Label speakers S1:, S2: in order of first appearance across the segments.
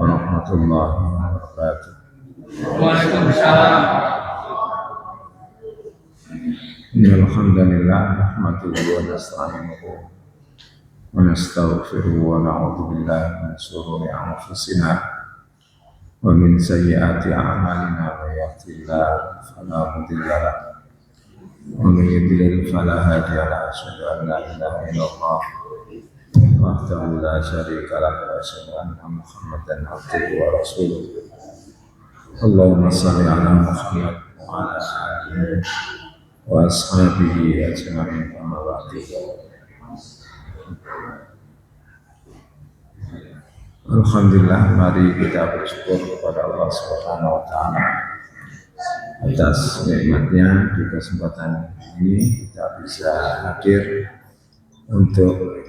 S1: warahmatullahi wabarakatuh.
S2: Waalaikumsalam.
S1: Alhamdulillah nahmaduhu wa nasta'inuhu wa nastaghfiruhu wa na'udzu billahi min shururi anfusina wa min sayyiati a'malina may yahdihillahu fala mudilla lahu wa may yudlil fala hadiya lahu asyhadu an la ilaha illallah wahdahu la syarika lahu wa asyhadu anna Muhammadan abduhu wa rasuluh. Allahumma shalli ala Muhammad wa ala alihi wa ashabihi ajma'in amma ba'du. Alhamdulillah, mari kita bersyukur kepada Allah Subhanahu wa taala atas nikmatnya di kesempatan ini kita bisa hadir untuk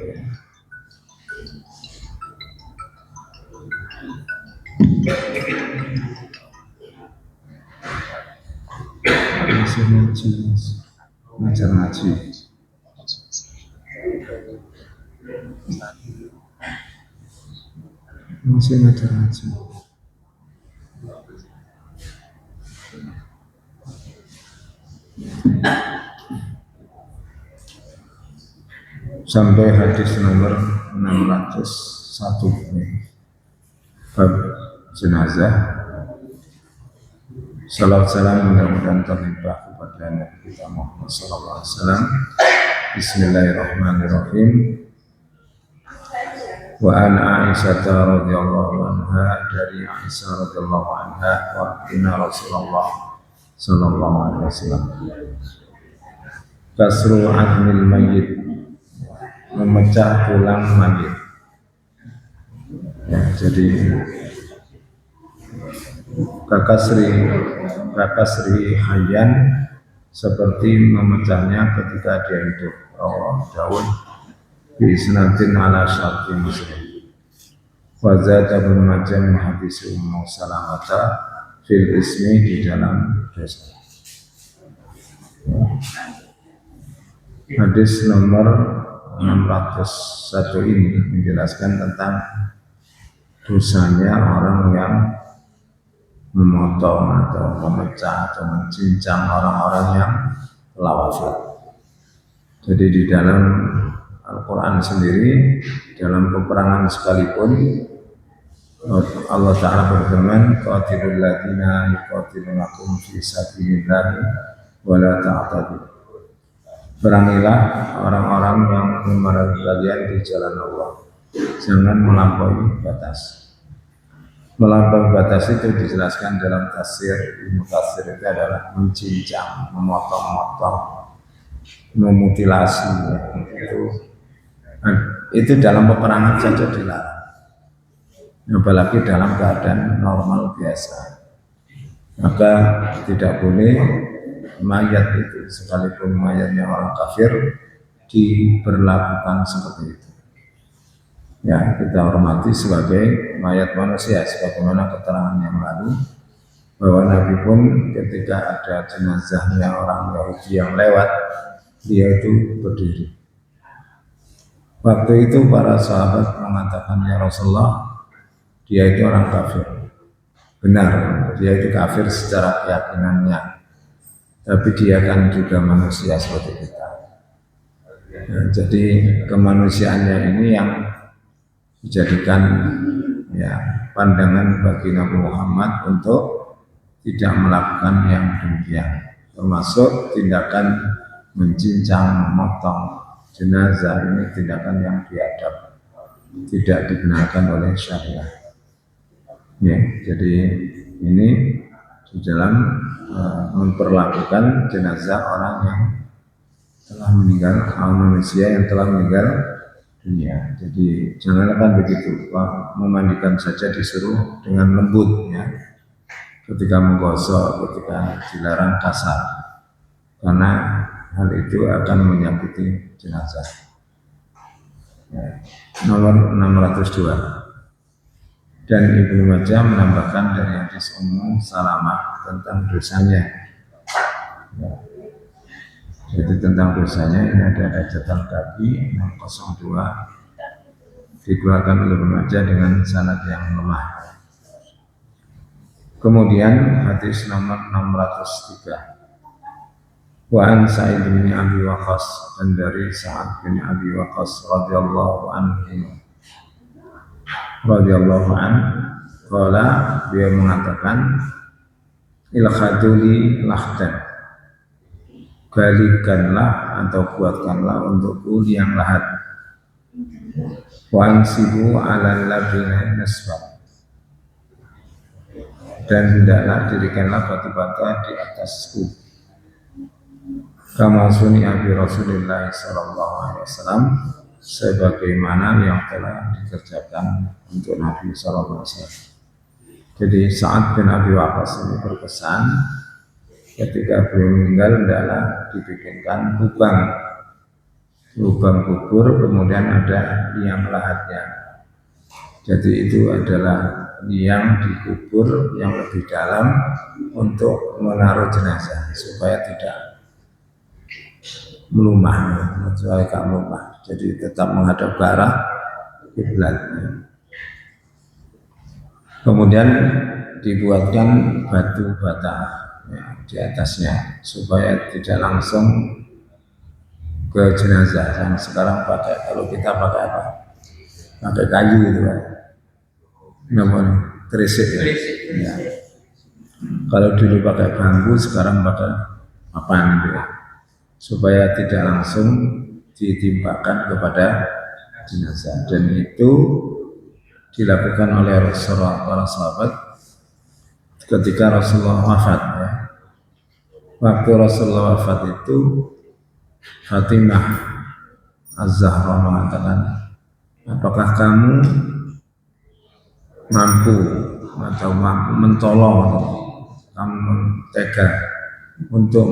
S1: ngajar ngaji. Masih ngajar ngaji. Sampai hadis nomor 601 bab jenazah. Salawat salam mudah-mudahan terlimpah kepada Nabi kita Muhammad sallallahu alaihi wasallam. Bismillahirrahmanirrahim. Wa an Aisyah radhiyallahu anha, dari Aisyah radhiyallahu anha, wa inna Rasulullah sallallahu alaihi wasallam kasru admil mayyit, memecah tulang mayit. Ya, jadi kakasri hayyan, seperti memecahnya ketika dia hidup. Daun bi isnatin ala syarti Muslim. Wa zada bin Majah hadis Ummu Salamah fil ismi, di dalam dosa. Hadis nomor 601 ini menjelaskan tentang dosanya orang yang memotong atau memecah atau mencincang orang-orang yang telah wafat. Jadi di dalam Al-Quran sendiri, dalam peperangan sekalipun, Allah Ta'ala berfirman, qatilul ladzina yuqatilunakum fi sabilillah wa la ta'tadu. Perangilah orang-orang yang memerangi kalian di jalan Allah, jangan melampaui batas. Melampaui batas itu dijelaskan dalam tafsir Ibnu Katsir, itu adalah mencincang, memotong-motong, memutilasi. Itu dalam peperangan saja dilarang, apalagi dalam keadaan normal biasa. Maka tidak boleh mayat itu, sekalipun mayatnya orang kafir, diberlakukan seperti itu. Ya, kita hormati sebagai mayat manusia, sebagaimana keterangan yang lalu bahwa Nabi pun ketika ada jenazahnya orang Yahudi yang lewat, dia itu berdiri. Waktu itu para sahabat mengatakan, ya Rasulullah, dia itu orang kafir. Benar, dia itu kafir secara keyakinannya, tapi dia kan juga manusia seperti kita. Ya, jadi kemanusiaannya ini yang dijadikan ya pandangan bagi Nabi Muhammad untuk tidak melakukan yang demikian, termasuk tindakan mencincang, memotong jenazah. Ini tindakan yang biadab, tidak dibenarkan oleh syariat. Ya, jadi ini di dalam memperlakukan jenazah orang yang telah meninggal, manusia yang telah meninggal dunia. Jadi janganlah begitu, memandikan saja disuruh dengan lembut, ya. Ketika menggosok, ketika dilarang kasar, karena hal itu akan menyakiti jenazah. Ya. Nomor 602. Dan Ibnu Majah menambahkan dari hadis Ummu Salamah tentang dosanya. Ya. Jadi tentang dosanya ini ada catatan kaki 602, dikeluarkan oleh Ibnu Majah dengan sanad yang lemah. Kemudian hadis nomor 603. Wa an Sa'id bin Abi Waqqas, dan dari Sa'ad bin Abi Waqqas radhiyallahu anhu qala, dia mengatakan, ilkhaduli lahdan, galikanlah atau buatkanlah untukku liang lahat, wa ansibu ala labina nasbah, dan hendaklah dirikanlah batu-bata di atasku, kama suni abi Rasulullah sallallahu alaihi wasallam, sebagaimana yang telah dikerjakan untuk Nabi sallallahu alaihi wasallam. Jadi Sa'ad bin Abi Waqqas ini berpesan ketika beliau meninggal hendaklah dibikinkan lubang kubur, kemudian ada liang lahatnya. Jadi itu adalah liang dikubur yang lebih dalam untuk menaruh jenazah supaya tidak melumah, jadi tetap menghadap ke arah kiblat. Kemudian dibuatkan batu bata di atasnya supaya tidak langsung ke jenazah. Yang sekarang kalau kita pakai apa? Pakai kayu gitu kan, namanya terisik ya. Ya. Kalau dulu pakai bambu, sekarang pakai papan gitu ya, supaya tidak langsung ditimpakan kepada jenazah. Dan itu dilakukan oleh Rasulullah, para sahabat ketika Rasulullah wafat ya. Waktu Rasulullah wafat itu Fatimah Az-Zahra mengatakan, apakah kamu mampu mentolong, kamu tega untuk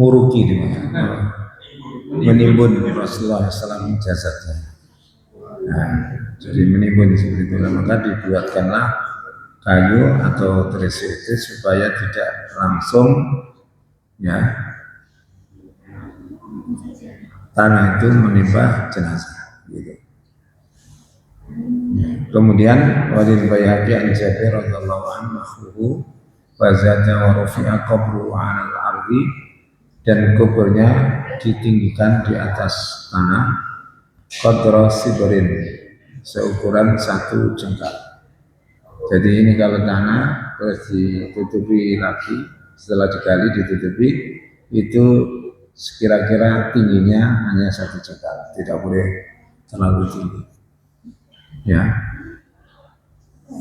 S1: menguruki menimbun Rasulullah SAW jasadnya. Nah, jadi menimbun seperti itu, maka dibuatkanlah kayu atau terisik itu supaya tidak langsung ya tanah itu menimpa jenazah gitu. Ya. Kemudian walil Baihaqi an Jabir radhiyallahu anhu wa zada wa rufi'a qabru 'ala al-ardi, dan kuburnya ditinggikan di atas tanah qadra sidrin, seukuran 1 jengkal. Jadi ini kalau tanah terus ditutupi lagi, setelah digali ditutupi, itu kira-kira tingginya hanya 1 jengkal, tidak boleh terlalu tinggi. Ya.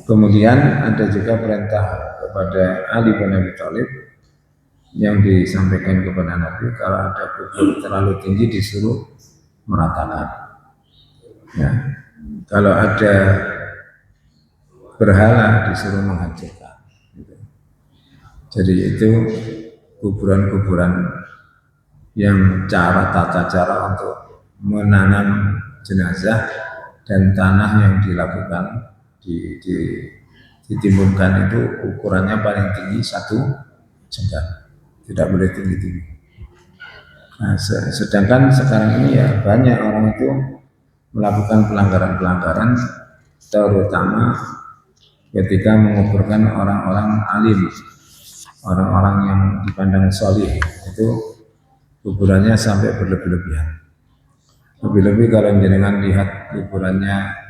S1: Kemudian ada juga perintah kepada Ali bin Abi Thalib yang disampaikan kepada Nabi, kalau ada kubur terlalu tinggi disuruh meratakan. Ya. Kalau ada berhala disuruh menghancurkan. Gitu. Jadi itu kuburan-kuburan yang tata cara untuk menanam jenazah dan tanah yang dilakukan ditimbunkan itu ukurannya paling tinggi 1 jengkal, tidak boleh tinggi-tinggi. Nah, sedangkan sekarang ini ya banyak orang itu melakukan pelanggaran-pelanggaran, terutama ketika menguburkan orang-orang alim, orang-orang yang dipandang solih, itu kuburannya sampai berlebih-lebihan. Lebih-lebih kalau jenengan lihat kuburannya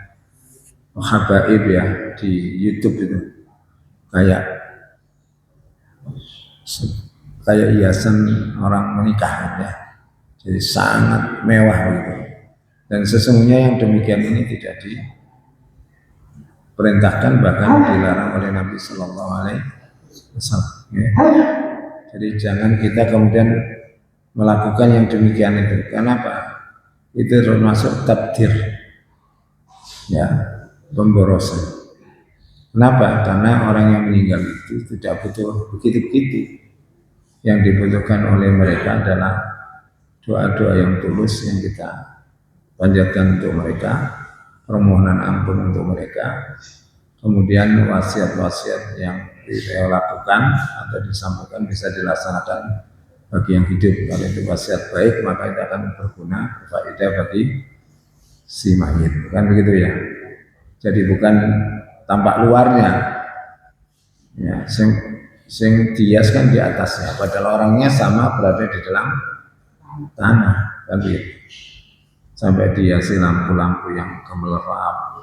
S1: Habaib ya di YouTube itu, kayak hiasan orang menikah ya, jadi sangat mewah gitu. Dan sesungguhnya yang demikian ini tidak diperintahkan, bahkan dilarang oleh Nabi Sallallahu Alaihi Wasallam. Ya. Jadi jangan kita kemudian melakukan yang demikian itu. Kenapa? Itu termasuk tabdir, ya, pemborosan. Kenapa? Karena orang yang meninggal itu tidak butuh begitu-begitu. Yang dibutuhkan oleh mereka adalah doa-doa yang tulus yang kita panjatkan untuk mereka, permohonan ampun untuk mereka, kemudian wasiat-wasiat yang kita lakukan atau disampaikan bisa dilaksanakan bagi yang hidup. Kalau itu wasiat baik, maka itu akan berguna, berfaedah bagi si mayit, kan begitu ya. Jadi bukan tampak luarnya, ya, sing dihias kan di atasnya, padahal orangnya sama berada di dalam tanah, kan begitu. Sampai dihiasi lampu-lampu yang gemerlap,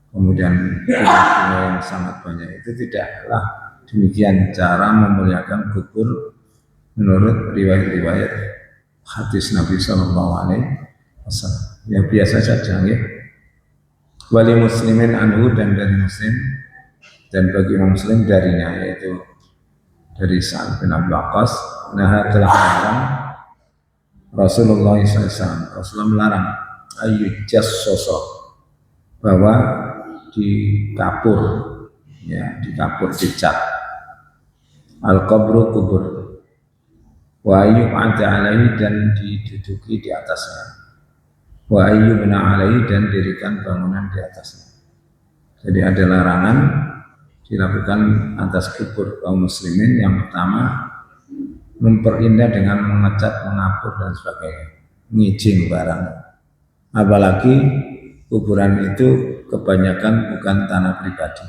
S1: kemudian bunga yang sangat banyak, itu tidaklah demikian cara memuliakan kubur menurut riwayat-riwayat hadis Nabi Shallallahu Alaihi Wasallam. Ya biasa saja ya. Wali muslimin anhu, dan dari muslim, dan bagi muslim darinya, yaitu dari Sa'ad bin Abi Waqqas, nah telah melarang Rasulullah SAW. Rasulullah melarang ayyujas sosok, bahwa dikapur, ya, dikapur, dicat al-qabru, kubur, wa yu'ada alaihi, dan diduduki di atasnya, wa ayyubna alaihi, dan dirikan bangunan di atasnya. Jadi ada larangan dilakukan atas kubur kaum muslimin. Yang pertama, memperindah dengan mengecat, mengapur, dan sebagainya, ngijing barang. Apalagi kuburan itu kebanyakan bukan tanah pribadi,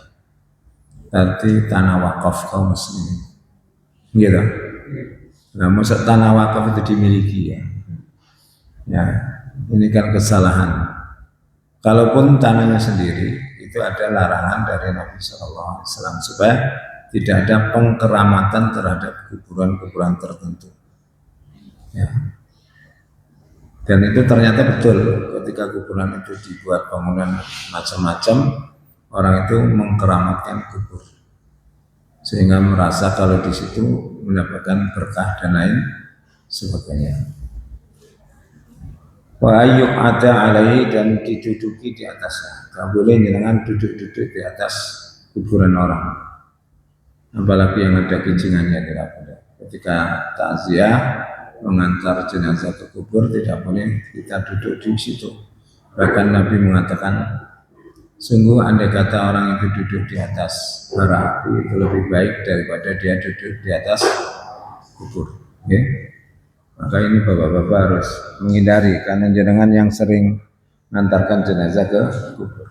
S1: tapi tanah wakaf kaum muslimin, gitu. Nah, masa tanah wakaf itu dimiliki, ya? Ya, ini kan kesalahan. Kalaupun tanahnya sendiri, itu ada larangan dari Nabi SAW supaya tidak ada pengkeramatan terhadap kuburan-kuburan tertentu. Ya. Dan itu ternyata betul, ketika kuburan itu dibuat bangunan macam-macam, orang itu mengkeramatkan kubur, sehingga merasa kalau di situ mendapatkan berkah dan lain sebagainya. Wa ayyuk ada alaihi, dan diduduki di atasnya. Tidak boleh jangan duduk-duduk di atas kuburan orang, apalagi yang ada kijingannya, tidak boleh. Ketika takziah mengantar jenazah ke kubur, tidak boleh kita duduk di situ. Bahkan Nabi mengatakan, sungguh andai kata orang itu duduk di atas bara api, itu lebih baik daripada dia duduk di atas kubur. Okay? Maka ini bapak-bapak harus menghindari, karena jenengan yang sering mengantarkan jenazah ke kubur,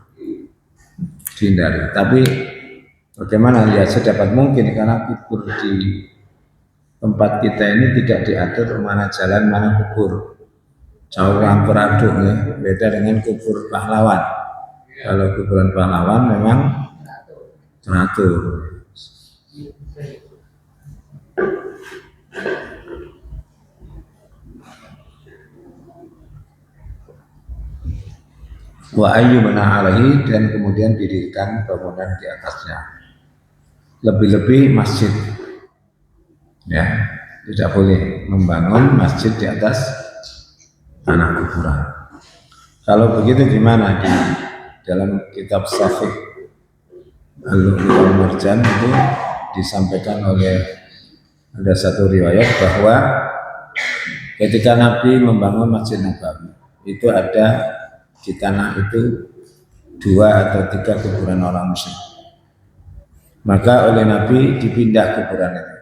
S1: dihindari. Tapi bagaimana, ya sedapat mungkin, karena kubur di tempat kita ini tidak diatur mana jalan mana kubur, jauh campur aduk, ya. Beda dengan kubur pahlawan. Kalau kuburan pahlawan memang teratur. Wa ayyubna alaihi, dan kemudian didirikan bangunan di atasnya. Lebih-lebih masjid, ya, tidak boleh membangun masjid di atas tanah kuburan. Kalau begitu gimana? Di dalam kitab Sahih Al-Lu'lu'ul Marjan itu disampaikan oleh, ada satu riwayat bahwa ketika Nabi membangun Masjid Nabawi, itu ada di tanah itu 2 atau 3 kuburan orang musyrik. Maka oleh Nabi dipindah kuburan itu,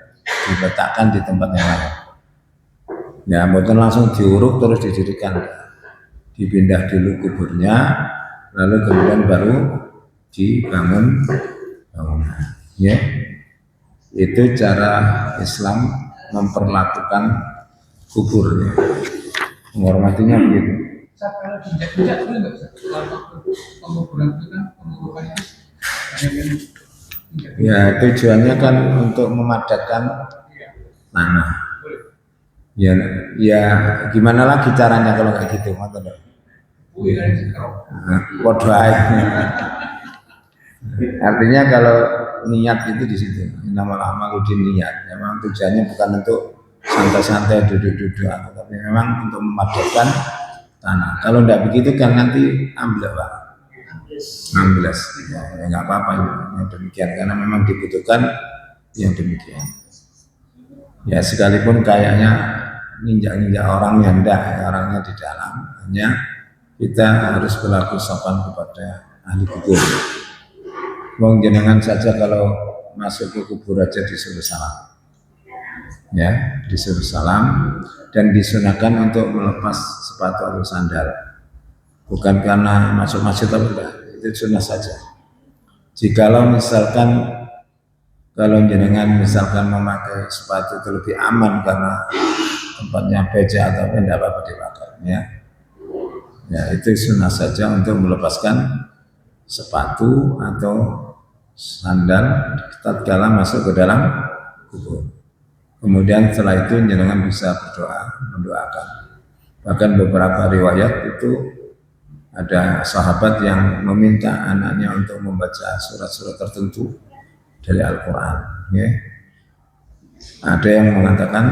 S1: diletakkan di tempat yang lain. Ya, bukan langsung diuruk terus didirikan. Dipindah dulu kuburnya, lalu kemudian baru dibangun bangunan. Ya, itu cara Islam memperlakukan kuburnya, menghormatinya begitu.
S2: Kalau dijak-dijak boleh nggak bisa? Kalau penguburan itu kan penguburan itu.
S1: Ya, tujuannya kan untuk memadatkan tanah. Ya, ya gimana lagi caranya kalau kayak gitu, waduh. Artinya kalau niat itu di situ, nama udin niat. Memang tujuannya bukan untuk santai-santai duduk-duduk, tapi memang untuk memadatkan tanah. Kalau tidak begitu kan nanti ambles, Pak. Ambles, ya nggak apa-apa yang demikian, karena memang dibutuhkan yang demikian. Ya sekalipun kayaknya ninjak-ninjak orang yang enggak, orangnya di dalam, hanya kita harus berlaku sopan kepada ahli kubur. Wong jenengan saja kalau masuk ke kubur aja disuruh salam, ya disuruh salam, dan disunahkan untuk melepas sepatu atau sandal. bukan karena masuk masjid atau enggak, itu sunnah saja. Jikalau misalkan kalau jenengan misalkan memakai sepatu itu lebih aman karena tempatnya becek atau tidak apa-apa dipakai ya. Ya itu sunnah saja untuk melepaskan sepatu atau sandal tatkala masuk ke dalam kubur. Kemudian setelah itu jenengan bisa berdoa, mendoakan. Bahkan beberapa riwayat itu ada sahabat yang meminta anaknya untuk membaca surat-surat tertentu dari Al-Quran. Ya. Ada yang mengatakan,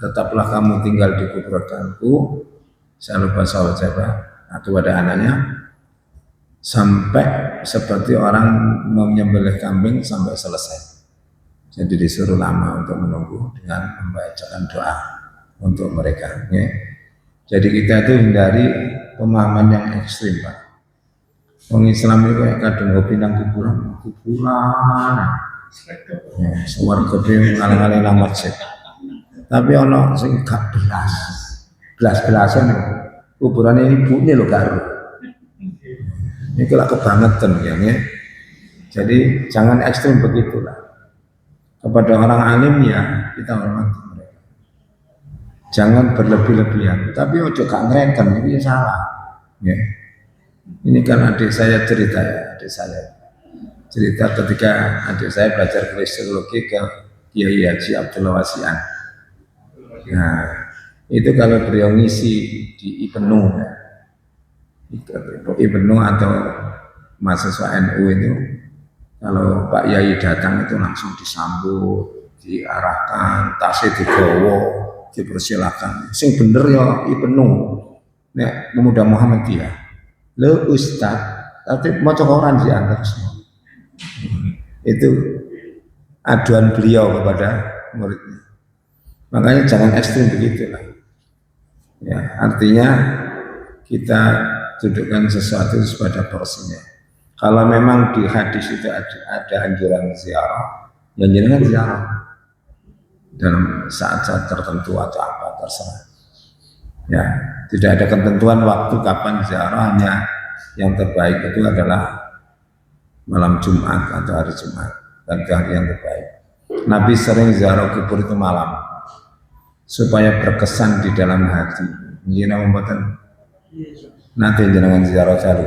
S1: tetaplah kamu tinggal di kuburanku, saya lupa sahabat siapa, kepada anaknya, sampai seperti orang menyembelih kambing sampai selesai. Jadi disuruh lama untuk menunggu dengan membacakan doa untuk mereka. Ya. Jadi kita itu hindari pemahaman yang ekstrim, Pak. Orang Islam itu kayak kadang ngopi nang kuburan. Ya, suara gede ngalang-ngalang nang masjid. Tapi ono sing gak belas-belasan kuburan ini bunyi loh karo. Ini kira kebangetan ya. Jadi jangan ekstrim begitulah. Kepada orang alim ya kita hormati mereka. Jangan berlebih-lebihan. Tapi ojo gak ngerengken ini salah. Ya. Ini kan adik saya cerita ya, adik saya cerita ketika adik saya belajar kristologi ke Kiai Haji Abdullah Wasian. Nah, itu kalau beliau ngisi di IPNU ya. IPNU atau mahasiswa NU itu kalau Pak Yai datang itu langsung disambut, diarahkan, tasnya digawa, dipersilakan. Sing bener ya IPNU, nek pemuda Muhammadiyah. Lo Ustad, tapi mau cokoran sih antar semua. Itu aduan beliau kepada muridnya. Makanya jangan ekstrim begitu lah. Ya, artinya kita dudukkan sesuatu pada porsinya. Kalau memang di hadis itu ada anjuran ziarah, yang jenengan ziarah dalam saat-saat tertentu atau apa terserah. Ya, tidak ada ketentuan waktu kapan ziarah, hanya yang terbaik itu adalah malam Jumat atau hari Jumat, dan itu hari yang terbaik. Nabi sering ziarah kubur itu malam supaya berkesan di dalam hati. Jenengan membuatkan nanti jenengan ziarah cari,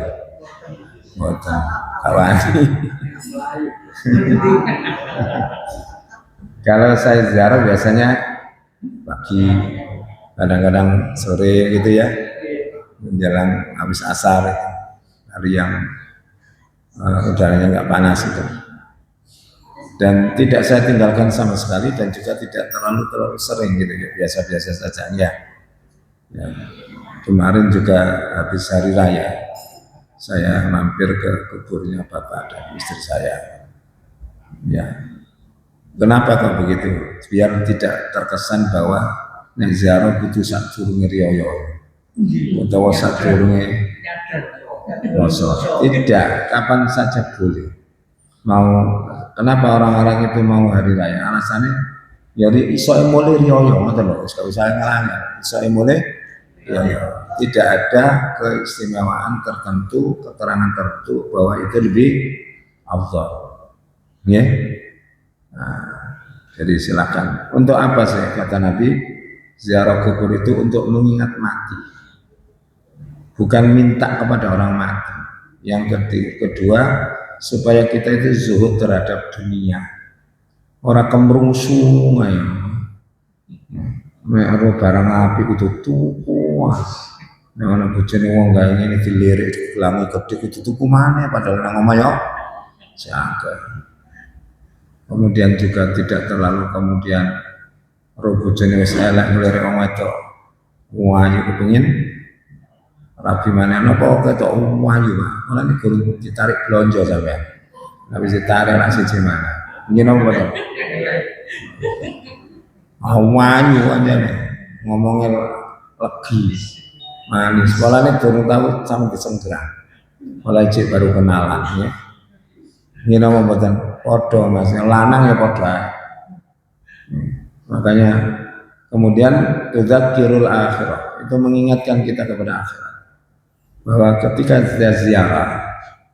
S1: buatan kawan. Kalau saya ziarah biasanya pagi, kadang-kadang sore gitu ya, menjelang habis asar, hari yang udaranya nggak panas itu. Dan tidak saya tinggalkan sama sekali dan juga tidak terlalu sering gitu ya, biasa-biasa saja ya. Ya. Kemarin juga habis hari raya, saya mampir ke kuburnya bapak dan istri saya. Ya, kenapa kok begitu? Biar tidak terkesan bahwa nek ziarah kudu sadurunge riyo utawa sadurunge poso. Tidak, kapan saja boleh. Mau kenapa orang-orang itu mau hari raya? Alasannya jadi iso mulai riyo ngoten lho, wis usah ngelangan. Iso mulai riyo. Tidak ada keistimewaan tertentu, keterangan tertentu bahwa itu lebih afdal. Ya. Nah, jadi silakan. Untuk apa sih kata Nabi? Ziarah kubur itu untuk mengingat mati, bukan minta kepada orang mati. Yang kedua, supaya kita itu zuhud terhadap dunia, orang kemrungsung ayo. Mek barang api kudu tuku. Nek ana bojone wong gawe ngene dilirik gelangi gedhe kudu tuku maneh padahal nang omah yo jaga. Kemudian juga tidak terlalu kemudian roh bojone wis elek ngelirik wong wedok. Wayu kepengin rabi maneh napa ketok wayu, Pak. Ora nek guru ditarik blonjo sampean. Habis ditarik lak siji mana. Nggih napa to? Wayu anjane ngomongnya legi. Manis, sekolahnya durung tahu sama disenggerang. Mulai cek baru kenalan ya. Ini nama buatan podo mas, yang lanang ya podo. Makanya kemudian tudzakirul akhirah itu mengingatkan kita kepada akhirat. bahwa ketika kita ziarah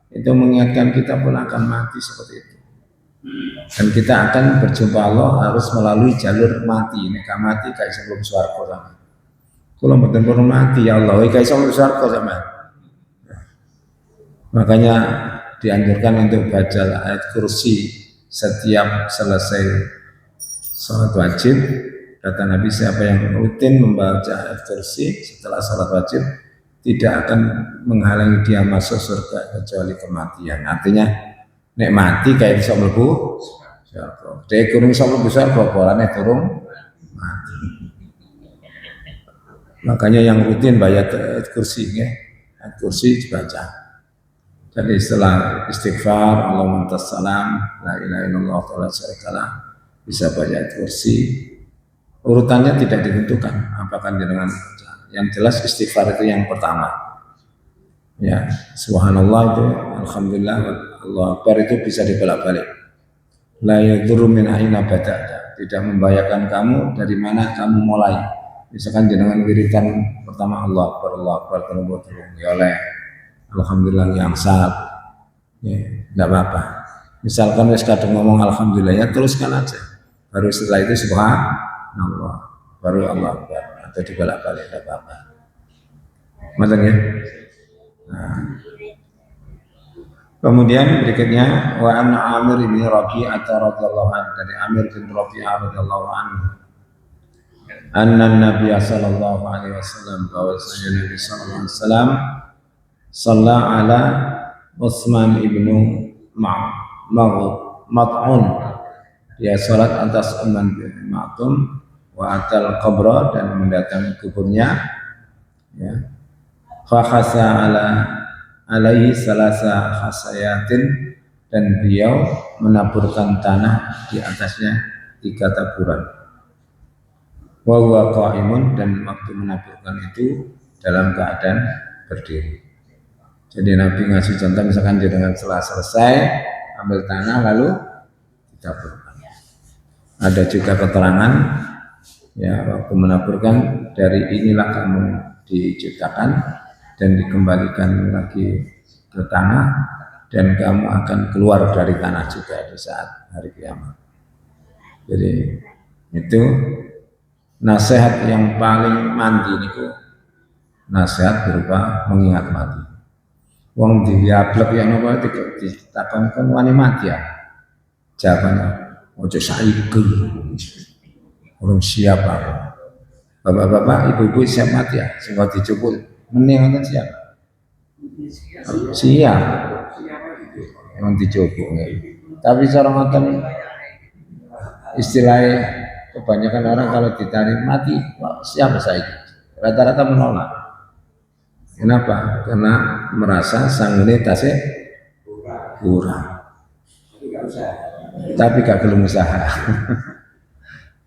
S1: itu mengingatkan kita pun akan mati seperti itu. Dan kita akan berjumpa Allah harus melalui jalur mati. Ini gak mati kayak sebelum swarga sama. Kalau betul betul mati ya Allah, kayak sebelum swarga sama. Makanya dianjurkan untuk baca ayat kursi setiap selesai sholat wajib. Kata Nabi, siapa yang rutin membaca ayat kursi setelah sholat wajib tidak akan menghalangi dia masuk surga kecuali kematian. Artinya nek mati kayak bisa mlebu surga. Dia kurung bisa mlebu surga, bolane turun mati. Makanya yang rutin baca ayat kursi ya, ayat kursi dibaca. Jadi setelah istighfar, Allahumma antas salam, la ilaha illallah wa la syarikalah, bisa baca ayat kursi. Urutannya tidak ditentukan apakah dengan yang jelas istighfar itu yang pertama. Ya, subhanallah itu, alhamdulillah, Allah akbar itu bisa dibolak-balik. La yadurru min aina bada'ta, tidak membahayakan kamu dari mana kamu mulai. Misalkan jenengan wiridan pertama Allah akbar terus ya oleh alhamdulillah yang sah. Ya, enggak apa-apa. Misalkan wis kadang ngomong alhamdulillah ya teruskan aja. Baru setelah itu subhanallah, baru Allah akbar atau dibolak-balik enggak apa-apa. Macam ya. Nah. Kemudian berikutnya wa an Amir bin Rabi'ah radhiyallahu anhu, dari Amir bin Rabi'ah radhiyallahu anhu, anna Nabi sallallahu alaihi wasallam, bahwasanya Nabi sallallahu alaihi wasallam shalla ala Utsman ibnu Mat'un, dia salat atas Utsman bin Mat'un, wa atal qabra, dan mendatangi kuburnya, ya. Fa khasa alaihi salasa khasayatin, dan beliau menaburkan tanah di atasnya 3 taburan. Wa huwa qa'imun, dan waktu menaburkan itu dalam keadaan berdiri. Jadi Nabi ngasih contoh, misalkan dengan setelah selesai ambil tanah lalu ditaburkan. Ada juga keterangan ya waktu menaburkan, dari inilah kamu diciptakan dan dikembalikan lagi ke tanah, dan kamu akan keluar dari tanah juga di saat hari kiamat. Jadi itu nasihat yang paling mandi niku, nasihat berupa mengingat mati. Wong diablek ya napa ditakon kon wani mati ya. Jawabannya ojo saiki. Urung siap aku. Bapak-bapak, ibu-ibu siap mati ya, sehingga dicukul. Mending kan siap. Siap. Emang dicukul. Tapi cara ngoten istilahnya kebanyakan orang kalau ditarik mati, siap saya. Rata-rata menolak. Kenapa? Karena merasa sanggune tasih kurang. Tapi gak belum usaha.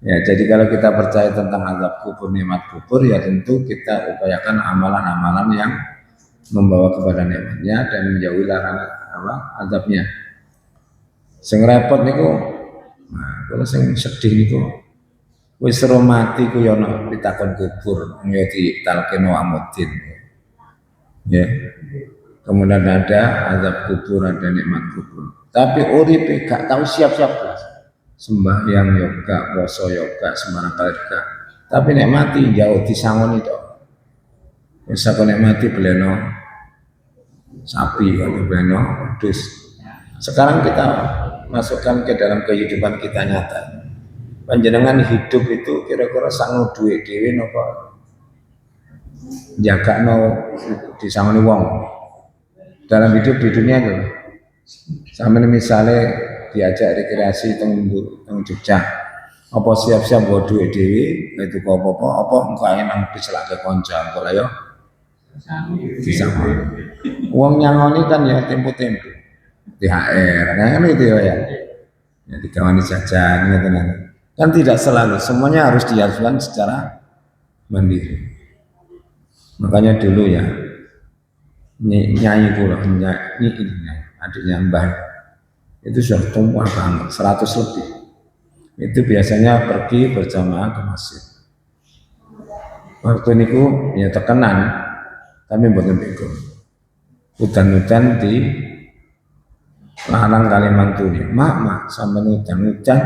S1: Ya, jadi kalau kita percaya tentang azab kubur, nikmat kubur, ya tentu kita upayakan amalan-amalan yang membawa kepada nikmatnya dan menjauhi larangan azabnya. Sing repot niku, nah, kalau sing sedih niku, wis seru mati ku yo ana pitakon kubur, yo ditalkeno amudin. Ya. Kemudian ada azab kubur, ada nikmat kubur. Tapi uripe gak tahu siap-siap. Sembahyang yoga, poso yoga, sembarang kali yoga. Tapi nek mati jauh disangon itu. Bisa kau nek mati beleno sapi atau beleno wedhus. Sekarang kita masukkan ke dalam kehidupan kita nyata. Panjenengan hidup itu kira-kira sangu duwe dhewe napa jagakno disangoni wong. Dalam hidup di dunia itu. Sampai misalnya diajak rekreasi teng Jogja, apa siap-siap bawa duit dewi, itu apa engkau nang dicelak ke konco, engkau lah yo, bisa. Uang nyangoni kan ya tempo-tempo, THR, kan itu ya, ya dikawani jajan, kan tidak selalu, semuanya harus dilakukan secara mandiri. Makanya dulu ya, nyanyi pula, nyanyi adiknya Mbah. Itu sudah tua banget, 100 lebih. Itu biasanya pergi berjamaah ke masjid. Waktu niku ya tekenan, tapi mboten bego. Udan-udan di larang kali mantune. Mak, sampeyan udan-udan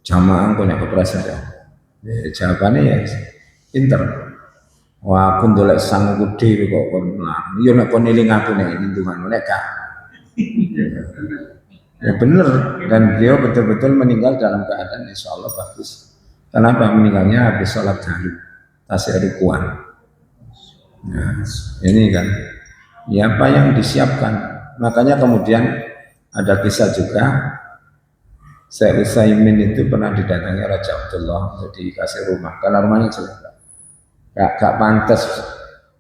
S1: jamaah kok nek kepreset ya. Jawabannya ya pinter. Wah, aku ndolek sangku dhewe kok kon larang. Yo nek kon eling aku nek lindungan nek gak. Ya benar, dan beliau betul-betul meninggal dalam keadaan insya Allah bagus. Kenapa meninggalnya habis sholat tahajud, tasyahud. Nah, ini kan, ya apa yang disiapkan. Makanya kemudian ada kisah juga, Syekh Utsaimin itu pernah didatangi Raja Abdullah untuk dikasih rumah, karena rumahnya jelek. Gak pantas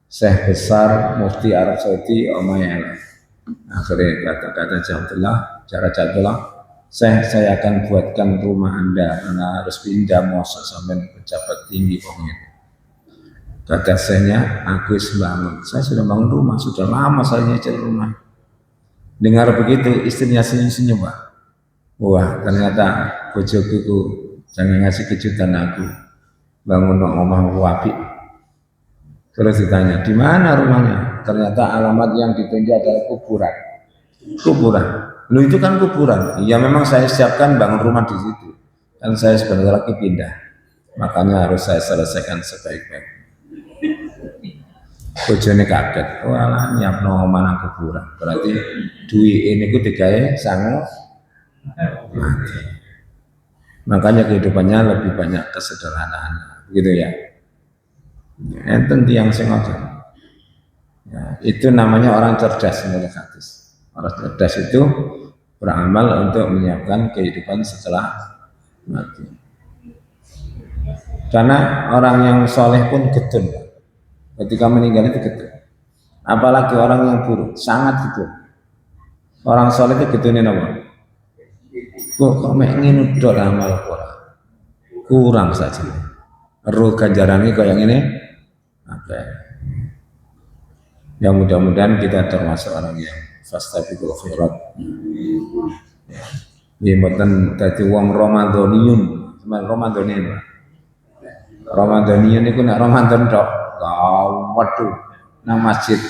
S1: Syekh besar Mufti Arab Saudi omahnya. Akhirnya kata Raja Abdullah, saya akan buatkan rumah Anda karena harus pindah mosok sampai pejabat tinggi pokoknya. Kata Syekhnya, aku bangun. Saya sudah bangun rumah, sudah lama saya nyicil rumah. Dengar begitu, istrinya senyum-senyum, Pak. Wah, ternyata bojoku jangan ngasih kejutan aku. Bangun rumah wapi. Terus ditanya, di mana rumahnya? Ternyata alamat yang ditunjuk adalah kuburan. Kuburan. Lu itu kan kuburan. Ya memang saya siapkan bangun rumah di situ. Dan saya sebentar lagi pindah. Makanya harus saya selesaikan sebaik-baiknya. Bojone kaget. Walah nyiapno omah kuburan. Berarti duit ini ku digawe sangu mati. Makanya kehidupannya lebih banyak kesederhanaan. Begitu ya. Enten tiang sengaja. Ya, itu namanya orang cerdas menurut hadis. Orang cerdas itu beramal untuk menyiapkan kehidupan setelah mati. Karena orang yang soleh pun getun. Ketika meninggal itu getun. Apalagi orang yang buruk, sangat getun. Orang soleh itu getunin apa? Kok ingin udah amal kurang saja. Ruh ganjarannya kayak ini. Oke. Ya mudah-mudahan kita termasuk orang yang fastabiqul khairat. Ya mboten dadi wong Ramadhaniyun, teman Ramadhaniyun. Ramadhaniyun iku nek Ramadan tok, waduh, nang masjid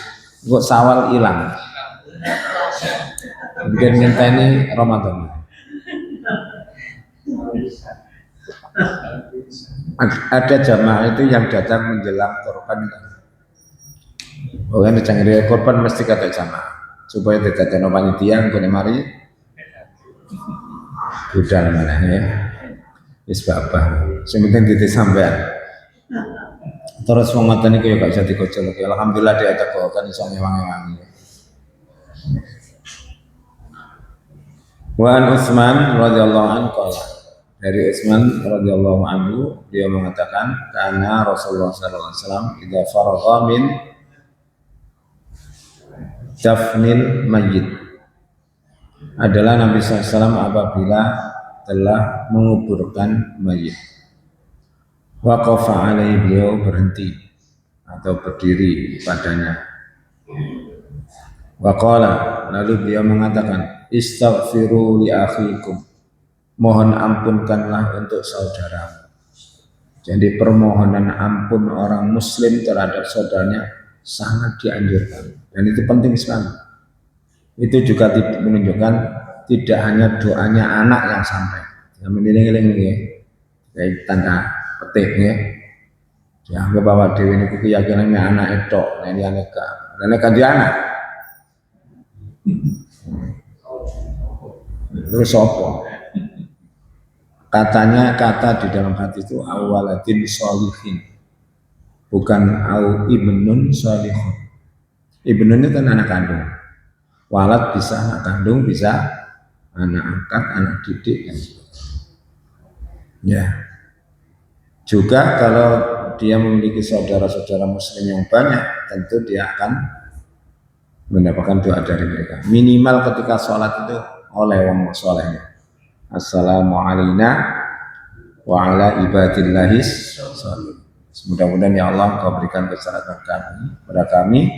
S1: kok sawal ilang. Mungkin ngenteni Ramadan. Ada jamaah itu yang datang menjelang korban. Oh, yang canggih korban mesti kata jamaah supaya tidak ada panitia yang mari budal mana ya. Wis bapak, sementing titik sampean. Terus wong ngoten niku ya gak bisa dikocok. Alhamdulillah dia teko kan iso ngewang-ewangi. Wa Utsman radhiyallahu anhu dari Utsman radhiyallahu anhu dia mengatakan karena Rasulullah sallallahu alaihi wasallam idza faragha min dafnil mayyit adalah Nabi SAW apabila telah menguburkan mayit. Waqafa alaihi beliau berhenti atau berdiri padanya. Waqala lalu beliau mengatakan istaghfiru li akhikum. Mohon ampunkanlah untuk saudaramu. Jadi permohonan ampun orang muslim terhadap saudaranya sangat dianjurkan. Dan itu penting sekali. Itu juga menunjukkan tidak hanya doanya anak yang sampai. Yang mengiling-iling ya, kayak tanda petik ya. Dianggap bahwa dewi ini keyakinannya anak itu, ini aneka, aneka dia anak. Terus apa? Katanya kata di dalam hati itu awaladin sholihin, bukan au ibnun sholihun. Ibnun itu kan anak kandung. Walad bisa anak kandung, bisa anak angkat, anak didik kan. Ya. Juga kalau dia memiliki saudara-saudara muslim yang banyak, tentu dia akan mendapatkan doa dari mereka. Minimal ketika sholat itu oleh wong solehnya. Assalamualaikum wa ala ibadillahis sholihin. Mudah-mudahan ya Allah Kau berikan keselamatan kepada kami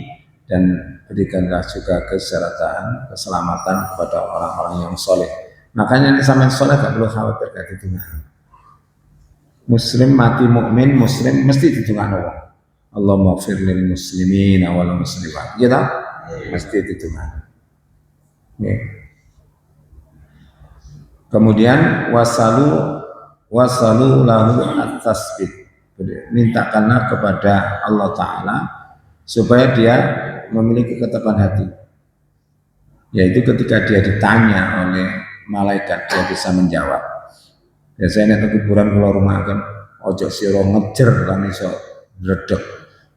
S1: dan berikanlah juga kesehatan, keselamatan kepada orang-orang yang soleh. Makanya sampai soleh gak perlu khawatir gak ditunggu. Muslim mati mukmin, muslim mesti ditunggu Allah. Allahumma firlil muslimin wal muslimat. Gitu? mesti ditungan. Ya. Kemudian wasalu lahu at-tasbih. Mintakanlah kepada Allah Ta'ala supaya dia memiliki ketetapan hati. Yaitu ketika dia ditanya oleh malaikat dia bisa menjawab. Biasanya nek kuburan kula rumah kan ojo sira ngejer lan iso ndredeg.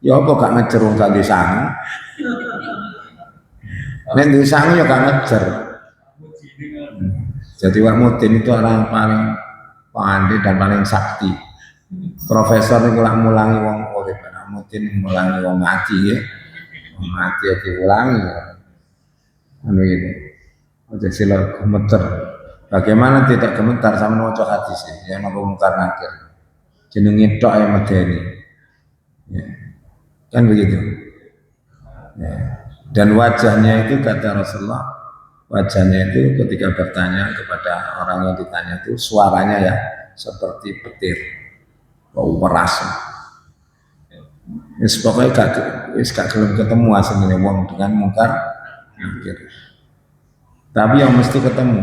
S1: Ya apa gak ngejer wong gak sangu. Nek duwe sangu ya gak ngejer. Jadi Wak Mudin itu orang yang paling pandai dan paling sakti. Profesor ini mulangi wong urip, Wak Mudin mulangi wong mati ya. Wong mati ya diulangi ya. Anu ini. Ojo sila gemeter. Bagaimana tidak gemetar sama maca hadis ya napa mungkar nakir. Jenenge tok ya medeni. Ya. Kan begitu. Ya. Dan wajahnya itu kata Rasulullah, wajahnya itu ketika bertanya kepada orang yang ditanya itu suaranya ya seperti petir, bau peras. Wis pokoknya gak gelem ketemu aslinya wong dengan mungkar nakir. Tapi yang mesti ketemu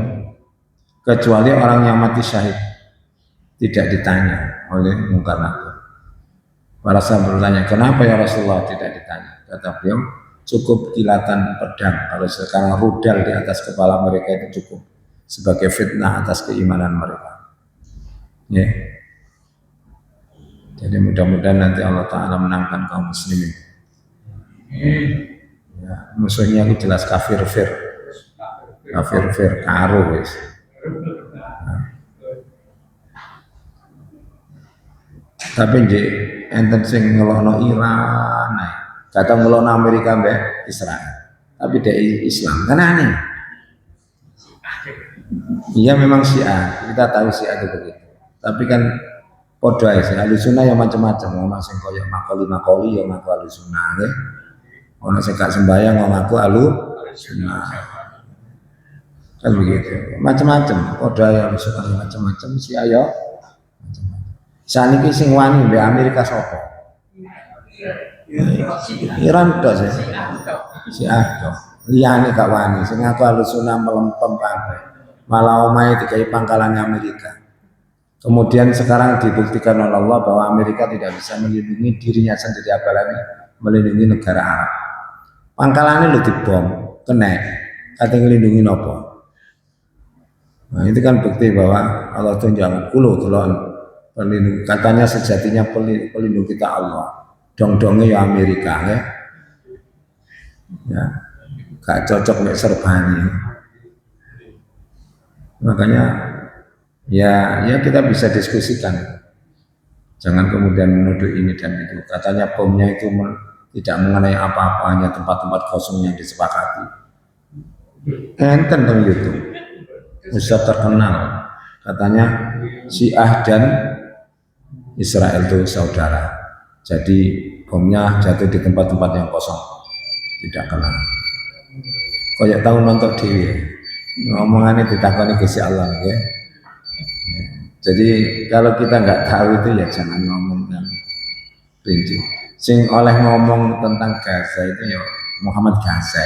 S1: kecuali orang yang mati syahid tidak ditanya oleh mungkar nakir. Para sahabat bertanya, kenapa ya Rasulullah tidak ditanya? Kata beliau, cukup kilatan pedang. Kalau sekarang rudal di atas kepala mereka itu cukup sebagai fitnah atas keimanan mereka. Ya. Jadi mudah-mudahan nanti Allah Ta'ala menangkan kaum muslimin. Ya, musuhnya itu jelas kafir-fir karo wis. Tapi nggih enten sing ngelokno Iran, kata ngelokno Amerika mbek Israel. Tapi dari Islam kan aneh. Iya memang Syiah, kita tahu Syiah itu begitu. Tapi kan podo ae sih, ahli sunnah yang macam-macam, ono sing koyo makoli ya ngaku ahli sunnah nggih. Ono sing gak sembahyang ngaku ahli sunnah. Kan begitu. Macam-macam, podo ae ahli sunnah macam-macam Syiah ya. Saniki sing wani mbek Amerika sapa? Iran tok sih. Syiah tok. Liyane gak wani, sing ngaku ahli sunnah melempem kabeh. Malah omahe dikai pangkalannya Amerika. Kemudian sekarang dibuktikan oleh Allah bahwa Amerika tidak bisa melindungi dirinya sendiri apalagi melindungi negara Arab. Pangkalannya lo dibom, kena, kata ngelindungi nopo. Nah itu kan bukti bahwa Allah tunjuk kulo pelindung. Katanya sejatinya pelindung kita Allah. Dong-dongnya ya Amerika ya. Ya, gak cocok mek serbani. Makanya ya kita bisa diskusikan. Jangan kemudian menuduh ini dan itu. Katanya bomnya itu tidak mengenai apa-apa, hanya tempat-tempat kosong yang disepakati. Enten dong itu. Ustaz terkenal. Katanya Syiah dan Israel itu saudara. Jadi bomnya jatuh di tempat-tempat yang kosong. Tidak kenal. Kayak tahu nonton TV. Ngomongannya ditakoni Gusti Allah ya. Jadi kalau kita nggak tahu itu ya jangan ngomong yang rinci. Sing oleh ngomong tentang Gaza itu ya Muhammad Gaza.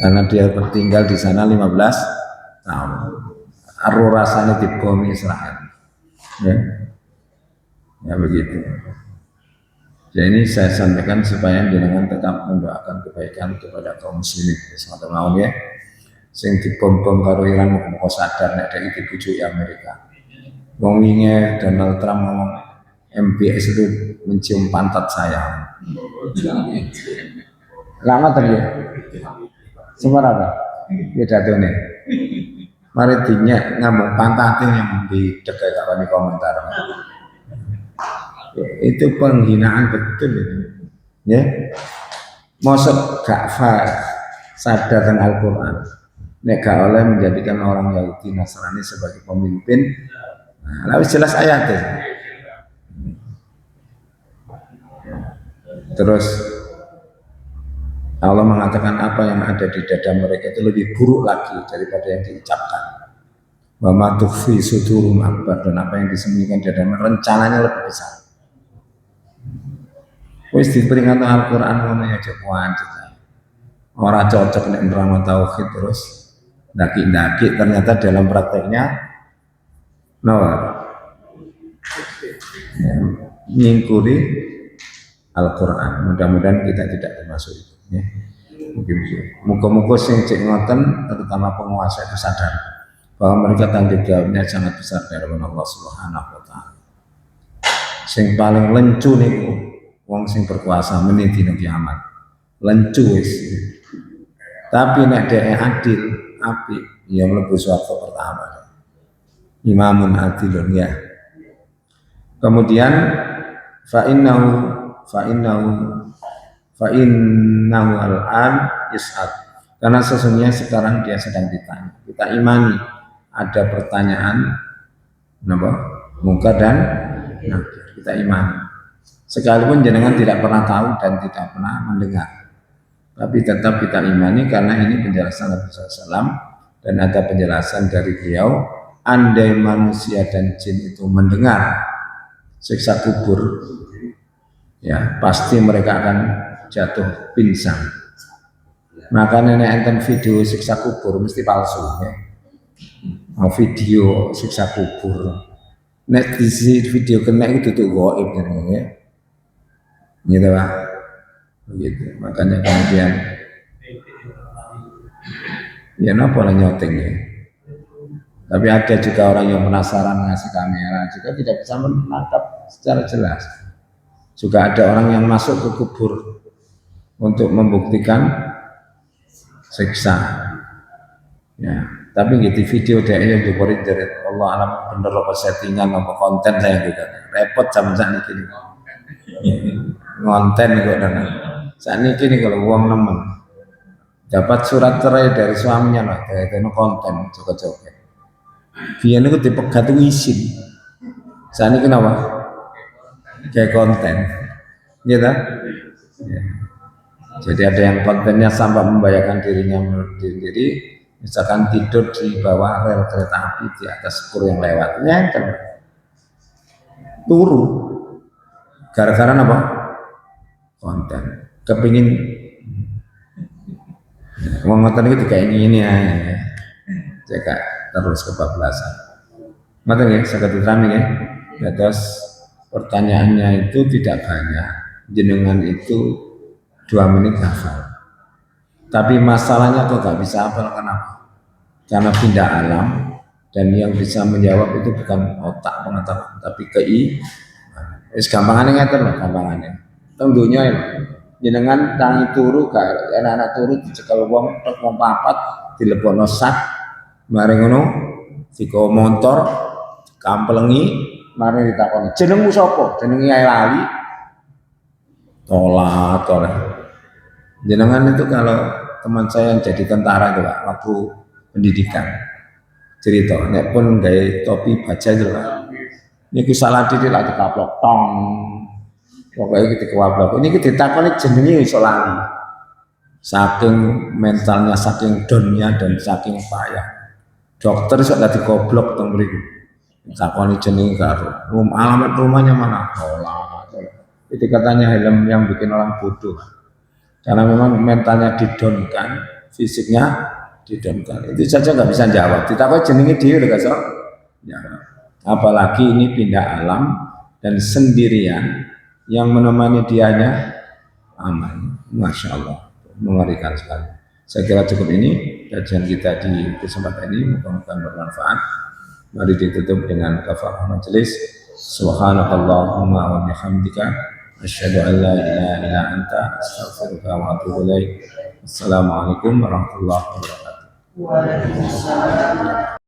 S1: Karena dia tinggal di sana 15 tahun. Aru rasanya dibom Israel. Ya begitu. Jadi ini saya sampaikan supaya jenengan tetap mendoakan kebaikan kepada kaum muslimin. Semata mawon ya. Sing dibom-bom karo Iran muga sadar nek dek iki dibujuki Amerika. Wong wingi Donald Trump ngomong MBS itu mencium pantat saya. Lama tadi. Semar apa? Pidatone. Mari dinyak ngambung pantate yang di dekat kawan komentar. Itu penghinaan betul itu. Ya. Mosok gak sadar tentang Al-Qur'an. Nek gak oleh menjadikan orang Yahudi Nasrani sebagai pemimpin. Nah, lalu jelas ayatnya. Terus Allah mengatakan apa yang ada di dada mereka itu lebih buruk lagi daripada yang diucapkan. Wa ma tukhfi sudurum akbar, dan apa yang disembunyikan di dada mereka rencananya lebih besar. Wis diperingatkan Al-Qur'an ngono ya jek wancet. orang cocok nek nerangno tauhid terus daki-daki ternyata dalam prakteknya no ya, nyingkuri Al-Quran. Mudah-mudahan kita tidak termasuk itu ya. Mungkin muka-muka sing cek ngoten terutama penguasa itu sadar bahwa mereka tanggung jawabnya sangat besar dari Allah Subhanahu wa taala. Sing paling lencu niku wong sing berkuasa menit dina kiamat. Lencu wis. Tapi nek dhek adil, apik, ya mlebu swarga pertama. Imamun adilun ya. Kemudian fa innahu al-an is'ad. Karena sesungguhnya sekarang dia sedang ditanya. Kita imani ada pertanyaan munkar dan nakir. Kita imani. Sekalipun jenengan tidak pernah tahu dan tidak pernah mendengar. Tapi tetap kita imani karena ini penjelasan Nabi SAW dan ada penjelasan dari beliau. Andai manusia dan jin itu mendengar siksa kubur, ya pasti mereka akan jatuh pingsan. Maka nenek enten video siksa kubur mesti palsu ya. Video siksa kubur nek di video kena itu tuh goib ya. Gitu Pak. Begitu. Makanya kemudian ya napa lah nyoteng ya. Tapi ada juga orang yang penasaran ngasih kamera juga tidak bisa menangkap secara jelas. Juga ada orang yang masuk ke kubur untuk membuktikan siksa. Ya, tapi gitu video dia yang dibuat dari Allah alam bener apa settingan apa konten saya juga repot sama saat ini. Konten kok dan saat ini kalau uang nemen dapat surat cerai dari suaminya lah, itu konten coba-coba. Biar itu dipegat itu izin. Saat ini kenapa? Kayak konten, gitu. Ya. Jadi ada yang kontennya sampai membahayakan dirinya sendiri. Misalkan tidur di bawah rel kereta api di atas skor yang lewat, nyangkel, turu. Gara-gara apa? Konten. Kepingin, mau ngotot itu kayak gini ya. Jaga terus kebablasan. Mata ya, saya kata ya. Terus pertanyaannya itu tidak banyak. Jenengan itu 2 menit hafal. Tapi masalahnya kok gak bisa hafal kenapa? Karena pindah alam dan yang bisa menjawab itu bukan otak pengetahuan, tapi wis gampangannya ngaten loh gampangannya. Tengdunya ya. Jenengan tangi turu gak anak-anak turu dicekel wong tek wong papat dilebokno sak mari ngono diko motor kamplengi mari ditakoni jenengmu sapa? Jenenge ae lali. Tolak. Jenengan itu kalau teman saya yang jadi tentara itu Pak, waktu pendidikan cerita, nek pun gaya topi baja itu Pak, ini salah didik lah dikaplok tong, pokoknya kita kewablok, ini kita ditakoni jenenge iso lali, saking mentalnya, saking downnya dan saking payah, dokter iso dadi goblok teng mriku, ditakoni jenenge karo, alamat rumahnya mana? Tolak, itu katanya helm yang bikin orang bodoh. Karena memang mentalnya didonkan, fisiknya didonkan. Itu saja nggak bisa jawab. Ditakut jenenge dia udah gak ya. Apalagi ini pindah alam dan sendirian yang menemani dianya aman. Masya Allah, mengerikan sekali. Saya kira cukup ini kajian kita di kesempatan ini. Mudah-mudahan bermanfaat. Mari ditutup dengan kafarah majelis. Subhanakallahumma wa bihamdika. Asyhadu an la ilaha illa anta astaghfiruka wa atubu ilaik. Assalamualaikum warahmatullahi wabarakatuh. Waalaikumsalam.